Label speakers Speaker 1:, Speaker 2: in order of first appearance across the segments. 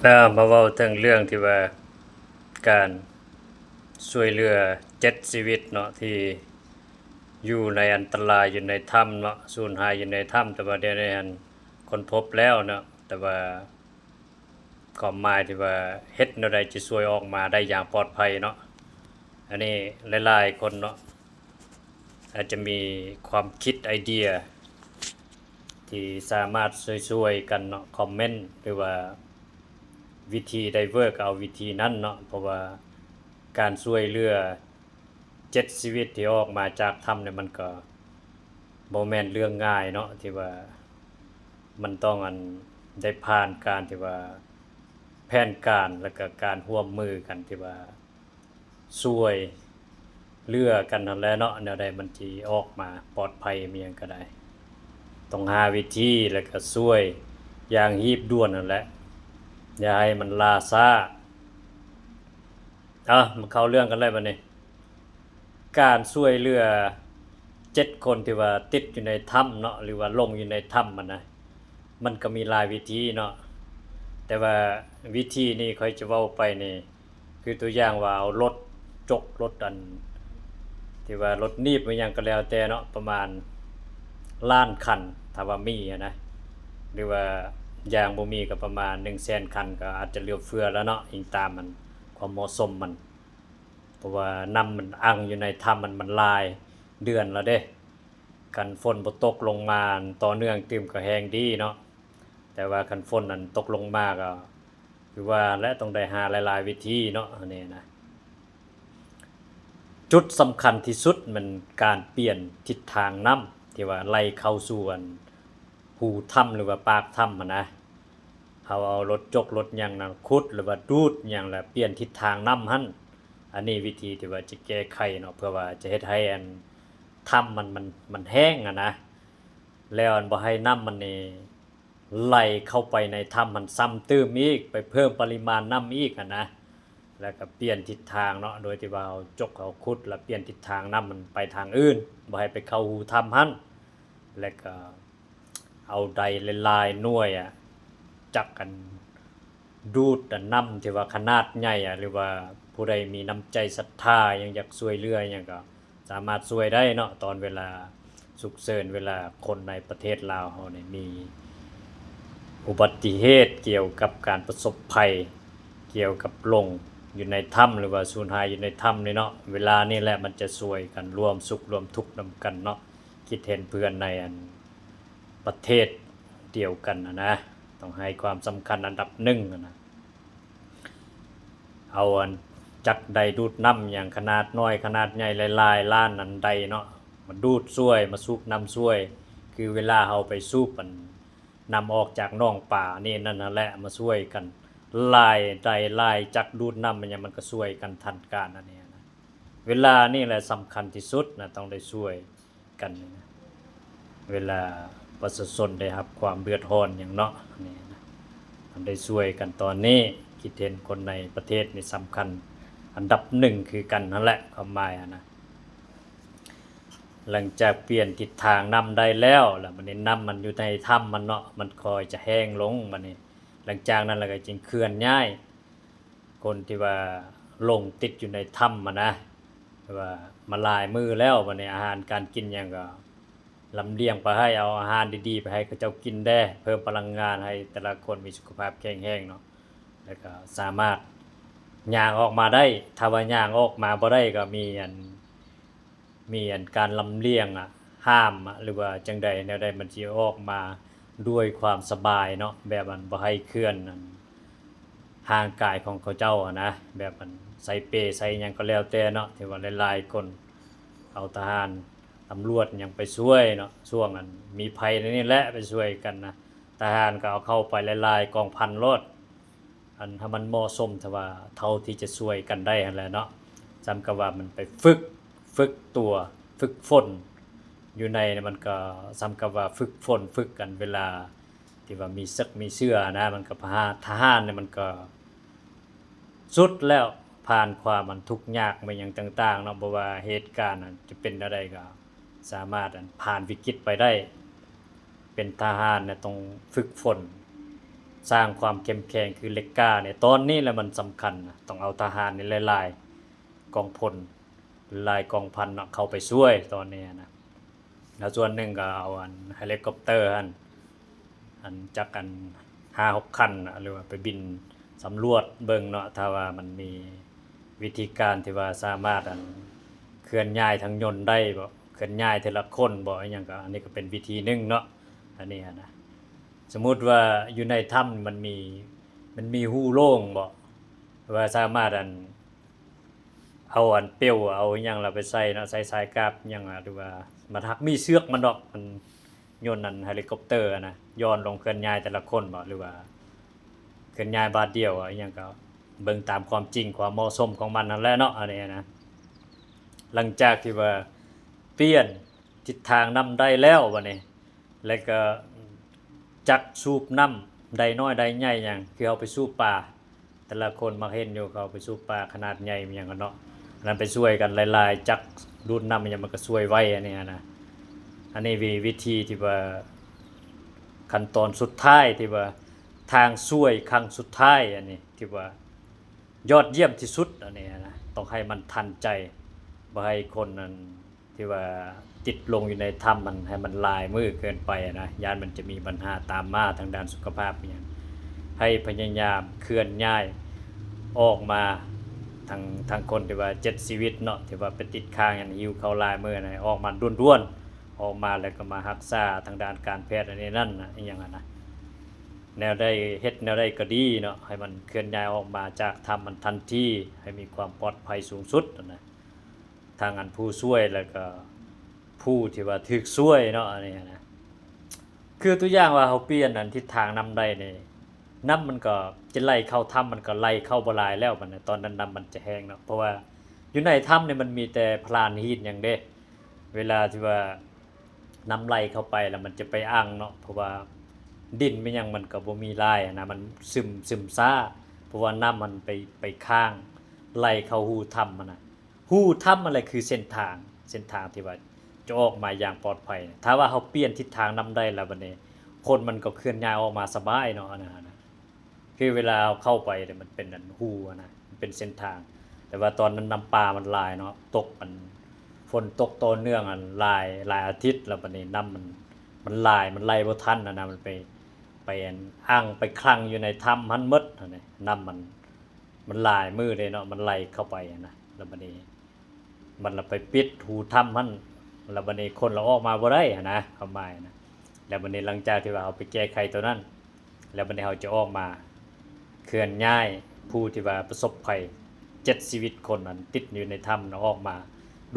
Speaker 1: แล้วมาเว้าถึงเรื่องที่ว่าการช่วยเหลือ7ชีวิตเนาะที่อยู่ในอันตรายอยู่ในถ้ำเนาะสูญหายอยู่ในถ้ำแต่ว่าเดี๋ยวนี้ค้นพบแล้วเนาะแต่ว่าความหมายที่ว่าเฮ็ดแนวใดจะช่วยออกมาได้อย่างปลอดภัยเนาะอันนี้หลายๆคนเนาะอาจจะมีความคิดไอเดียที่สามารถช่วยๆกันเนาะคอมเมนต์หรือว่าวิธีใดเวิร์กเอาวิธีนั้นเนาะเพราะว่าการช่วยเหลือ7ชีวิตที่ออกมาจากถ้ำเนี่ยมันก็บ่แม่นเรื่องง่ายเนาะที่ว่ามันต้องได้ผ่านการที่ว่าแผนการแล้วก็การร่วมมือกันที่ว่าช่วยเหลือกันนั่นแหละเนาะแนวใดมันสิออกมาปลอดภัยมีหยังก็ได้ต้องหาวิธีแล้วก็ช่วยอย่างรีบด่วนนั่นแหละอย่าให้มันล่าช้ามาเข้าเรื่องกันเลยบัดนี้การช่วยเหลือ7คนที่ว่าติดอยู่ในถ้ำเนาะหรือว่าลงอยู่ในถ้ำนะมันก็มีหลายวิธีเนาะแต่ว่าวิธีนี้ค่อยจะเว้าไปนี่คือตัวอย่างว่าเอารถจกรถที่ว่ารถนีบมาหยังก็แล้วแต่เนาะประมาณล้านคันถ้าว่ามีนะหรือว่าอย่างบ่มีก็ประมาณ100,000คันก็อาจจะเหลือเฟือแล้วเนาะอิงตามมันความเหมาะสมมันเพราะว่าน้ำมันอังอยู่ในถ้ำมันหลายเดือนแล้วเด้คันฝนบ่ตกลงมาต่อเนื่องตึมก็แห้งดีเนาะแต่ว่าคันฝนนั้นตกลงมาก็คือว่าและต้องได้หาหลายๆวิธีเนาะอันนี้นะจุดสำคัญที่สุดมันการเปลี่ยนทิศทางน้ำที่ว่าไหลเข้าสู่หูถ้ำหรือว่าปากถ้ำนะเขาเอารถจกรถหยังนั้นขุดหรือว่าดูดหยังแล้วเปลี่ยนทิศทางน้ำหั่นอันนี้วิธีที่ว่าจะแก้ไขเนาะเพื่อว่าจะเฮ็ดให้ถ้ำมันแห้งนะแล้วบ่ให้น้ำมันนี่ไหลเข้าไปในถ้ำมันซ้ำเติมอีกไปเพิ่มปริมาณน้ำอีกนะแล้วก็เปลี่ยนทิศทางเนาะโดยที่ว่าเอาจกเอาขุดแล้วเปลี่ยนทิศทางน้ำมันไปทางอื่นบ่ให้ไปเข้าหูถ้ำหั่นแล้วก็เอาใดหลายๆหน่วยจักกันดูดน้ำที่ว่าขนาดใหญ่หรือว่าผู้ใดมีน้ำใจศรัทธายังอยากช่วยเหลือหยังก็สามารถช่วยได้เนาะตอนเวลาฉุกเฉินเวลาคนในประเทศลาวเฮานี่มีอุบัติเหตุเกี่ยวกับการประสบภัยเกี่ยวกับลงอยู่ในถ้ำหรือว่าสูญหายอยู่ในถ้ำนี่เนาะเวลานี่แหละมันจะช่วยกันร่วมสุขร่วมทุกข์นำกันเนาะคิดเห็นเพื่อนในประเทศเดียวกันนะต้องให้ความสำคัญอันดับหนึ่งนะเอาจักใดดูดน้ำอย่างขนาดน้อยขนาดใหญ่หลายๆล้านนั้นใดเนาะมาดูดช่วยมาสูบน้ำช่วยคือเวลาเราไปสูบมันนำออกจากน่องป่านี่นั่นแหละมาช่วยกันลายใดลายจักดูดน้ำมันยังมันก็ช่วยกันทันการอันนี้นะเวลานี่แหละสำคัญที่สุดนะต้องได้ช่วยกันนะเวลาประชาชนได้รับความเดือดร้อนอย่างเนาะนี่นะต้องได้ช่วยกันตอนนี้คิดเห็นคนในประเทศนี่สำคัญอันดับหนึ่งคือกันนั่นแหละความหมายนะหลังจากเปลี่ยนทิศทางน้ำได้แล้วมันนี้น้ำมันอยู่ในถ้ำมันเนาะมันคอยจะแห้งลงมันนี้หลังจากนั้นแล้วก็จึงเคลื่อนย้ายคนที่ว่าลงติดอยู่ในถ้ำนะว่ามาลายมือแล้วมันนี้อาหารการกินอย่างก็ลำเลียงไปให้เอาอาหารดีๆไปให้เขาเจ้ากินได้เพิ่มพลังงานให้แต่ละคนมีสุขภาพแข็งแรงเนาะแล้วก็สามารถย่างออกมาได้ถ้าว่าย่างออกมาบ่ได้ก็มีการลำเลียงห้ามหรือว่าจังใดแนวใดมันสิออกมาด้วยความสบายเนาะแบบบ่ให้เคลื่อนห่างกายของเขาเจ้านะแบบใส่เปใส่หยังก็แล้วแต่เนาะที่ว่าหลายๆคนเอาทหารตำรวจหยังไปช่วยเนาะช่วงมีภัยนี่แหละไปช่วยกันนะทหารก็เอาเข้าไปหลายๆกองพันโลดถ้ามันเหมาะสมถ้าว่าเท่าที่จะช่วยกันได้หั่นแหละเนาะจำกับว่ามันไปฝึกตัวฝึกฝนอยู่ในมันก็ซ้ำกับว่าฝึกฝนฝึกกันเวลาที่ว่ามีศึกมีเชื้อนะมันก็ทหารเนี่ยมันก็สุดแล้วผ่านความมันทุกข์ยากมาอย่างต่างๆเนาะบ่ว่าเหตุการณ์จะเป็นอะไรก็สามารถผ่านวิกฤตไปได้เป็นทหารเนี่ยต้องฝึกฝน สร้างความเข้มแข็งคือเหล็กกล้าเนี่ยตอนนี้แหละมันสำคัญนะต้องเอาทหารนี่หลายๆกองพลหลายกองพันเนาะเข้าไปช่วยตอนนี้นะแล้วส่วนหนึ่งก็เอาเฮลิคอปเตอร์จัก5-6 คันนะหรือว่าไปบินสำรวจเบิ่งเนาะถ้าว่ามันมีวิธีการที่ว่าสามารถเคลื่อนย้ายทางยนต์ได้บ่เคลื่อนย้ายทีละคนบ่อหยังก็อันนี้ก็เป็นวิธีหนึงเนาะอันนี้นะสมมุติว่าอยู่ในถ้ำมันมีรูโล่งบ่ว่าสามารถเอาเป้วเอาอิหยังเราไปใส่เนาะใส่สายกราฟอิหยังหรือว่ามันหักมีเชือกมันดอกมันยนต์เฮลิคอปเตอร์นะย้อนลงเคลื่อนย้ายแต่ละคนบ่หรือว่าเคลื่อนย้ายบาทเดียวอิหยังก็เบิ่งตามความจริงความเหมาะสมของมันนั่นแหละเนาะอันนี้นะหลังจากที่ว่าเปลี่ยนทิศทางนำได้แล้วบัดนี้แล้วก็จักสูบน้ำใดน้อยใดใหญ่หยังคือเอาไปสูบป่าแต่ละคนมาเห็นอยู่เขาไปสูบป่าขนาดใหญ่มีหยังกันเนาะนั้นไปช่วยกันหลายๆจักดูดน้ำมันก็ช่วยไว้อันนี้นะอันนี้วิธีที่ว่าขั้นตอนสุดท้ายที่ว่าทางช่วยครั้งสุดท้ายอันนี้ที่ว่ายอดเยี่ยมที่สุดอันนี้นะต้องให้มันทันใจบ่ให้คนนั้นที่ว่าติดลงอยู่ในถ้ำมันให้มันลายมือเกินไปนะยานมันจะมีปัญหาตามมาทางด้านสุขภาพอย่างให้พยายามเคลื่อนย้ายออกมาทางคนที่ว่า7ชีวิตเนาะที่ว่าไปติดค้างหิวเข้าลายมือนะออกมาด้วนๆออกมาแล้วก็มารักษาทางด้านการแพทย์อันนี้นั่นนะอย่างนั้นนะแนวได้เฮ็ดแนวได้ก็ดีเนาะให้มันเคลื่อนย้ายออกมาจากถ้ำมันทันทีให้มีความปลอดภัยสูงสุดนะทางผู้ช่วยแล้วก็ผู้ที่ว่าถูกช่วยเนาะอันนี้นะคือตัวอย่างว่าเฮาเปลี่ยนทิศทางนำได้นี่น้ำมันก็จะไหลเข้าถ้ำมันก็ไหลเข้าบ่หลายแล้วบัดนี้ตอนนั้นน้ำมันจะแห้งเนาะเพราะว่าอยู่ในถ้ำนี่มันมีแต่พลานหินอย่างเด้เวลาที่ว่าน้ำไหลเข้าไปแล้วมันจะไปอั้งเนาะเพราะว่าดินมันยังมันก็บ่มีลายนะมันซึมซ่าเพราะว่าน้ำมันไปค้างไหลเข้าหูถ้ำมันน่ะหูถ้ำอะไรคือเส้นทางที่ว่าจะออกมาอย่างปลอดภัยถ้าว่าเฮาเปลี่ยนทิศทางนำได้แล้วบัดนี้คนมันก็เคลื่อนย้ายออกมาสบายเนาะนะคือเวลาเข้าไปเนี่ยมันเป็นหูนะมันเป็นเส้นทางแต่ว่าตอนนั้นน้ำป่ามันหลายเนาะตกมันฝนตกต่อเนื่องหลายอาทิตย์แล้วบัดนี้น้ำมันหลายมันไหลบ่ทันนะมันไปอ้างไปคลั่งอยู่ในถ้ำหันหมดนั่นนี่น้ำมันหลายมือเลยเนาะมันไหลเข้าไปนะแล้วบัดนี้มันละไปปิดหูถ้ำมันแล้วบัดนี้คนเราออกมาบ่ได้นะเข้ามานะแล้วบัดนี้หลังจากที่ว่าเอาไปแก้ไขตัวนั้นแล้วบัดนี้เราจะออกมาเคลื่อนย้ายผู้ที่ว่าประสบภัย7ชีวิตคนนั้นติดอยู่ในถ้ำออกมา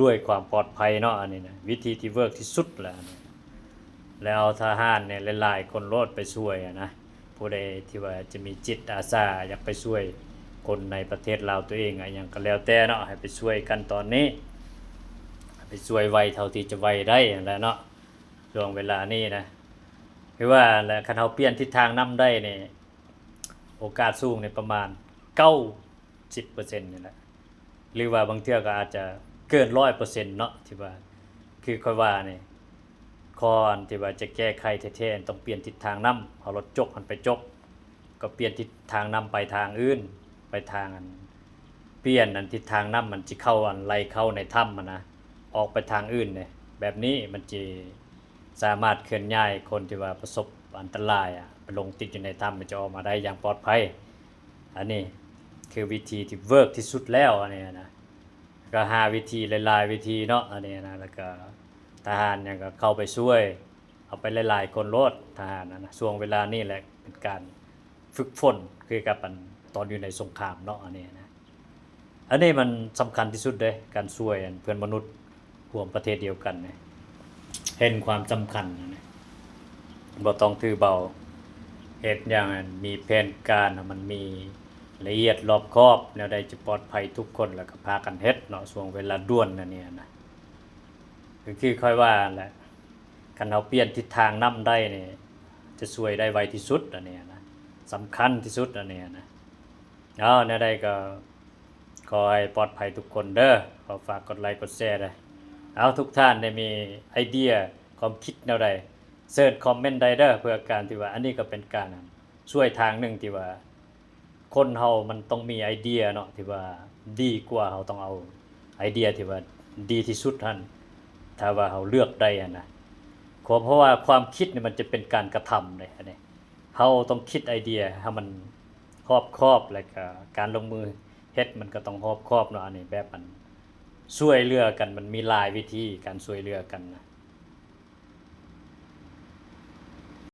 Speaker 1: ด้วยความปลอดภัยเนาะอันนี้นะวิธีที่เวิร์กที่สุดแล้วแล้วทหารเนี่ยหลายๆคนโลดไปช่วยนะผู้ใดที่ว่าจะมีจิตอาสาอยากไปช่วยคนในประเทศลาวตัวเองอะไรอย่างก็แล้วแต่เนาะให้ไปช่วยกันตอนนี้ไปช่วยไวเท่าที่จะไวได้แล้วเนาะช่วงเวลานี้นะคือว่าแล้วคันเฮาเปลี่ยนทิศทางนำได้นี่โอกาสสูงในประมาณ 90% นี่แหละหรือว่าบางเทื่อก็อาจจะเกิน 100% เนาะที่ว่าคือค่อยว่านี่ก่อนที่ว่าจะแก้ไขแท้ๆต้องเปลี่ยนทิศทางนำเอารถจกมันไปจกก็เปลี่ยนทิศทางนำไปทางอื่นไปทางเปลี่ยนทิศทางนำมันสิเข้าไหลเข้าในถ้ำนะออกไปทางอื่นเนี่ยแบบนี้มันจะสามารถเคลื่อนย้ายคนที่ว่าประสบอันตรายไปลงติดอยู่ในถ้ำมันจะออกมาได้อย่างปลอดภัยอันนี้คือวิธีที่เวิร์กที่สุดแล้วอันนี้นะก็หาวิธีหลายๆวิธีเนาะอันนี้นะแล้วก็ทหารเนี่ยก็เข้าไปช่วยเอาไปหลายๆคนโลดทหารนะช่วงเวลานี้แหละเป็นการฝึกฝนคือกับตอนอยู่ในสงครามเนาะอันนี้นะอันนี้มันสำคัญที่สุดเลยการช่วยเพื่อนมนุษย์ร่วมประเทศเดียวกันเนี่ยเห็นความสำคัญนะบ่ต้องถือเบาเฮ็ดอย่างมีแผนการมันมีละเอียดรอบคอบแนวใดจะปลอดภัยทุกคนแล้วก็พากันเฮ็ดเนาะช่วงเวลาด่วนนั่นเนี่ยนะคือค่อยว่าแหละคันเฮาเปลี่ยนทิศทางนำได้นี่จะช่วยได้ไวที่สุดอันนี้นะสำคัญที่สุดอันนี้นะแนวใดก็ขอให้ปลอดภัยทุกคนเด้อขอฝากกดไลค์กดแชร์ด้วยทุกท่านได้มีไอเดียความคิดแนวใดเสิร์ชคอมเมนต์ได้เด้อเพื่อการที่ว่าอันนี้ก็เป็นการ ช่วยทางหนึ่งที่ว่าคนเฮามันต้องมีไอเดียเนาะที่ว่าดีกว่าเฮาต้องเอาไอเดียที่ว่าดีที่สุดหั่นถ้าว่าเฮาเลือกได้อะนะเพราะว่าความคิดเนี่ยมันจะเป็นการกระทำเลยอันนี้เฮาต้องคิดไอเดียให้มันรอบคอบแล้วก็การลงมือเฮ็ดมันก็ต้องรอบคอบเนาะอันนี้แบบมันช่วยเหลือกันมันมีหลายวิธีการช่วยเหลือกันนะ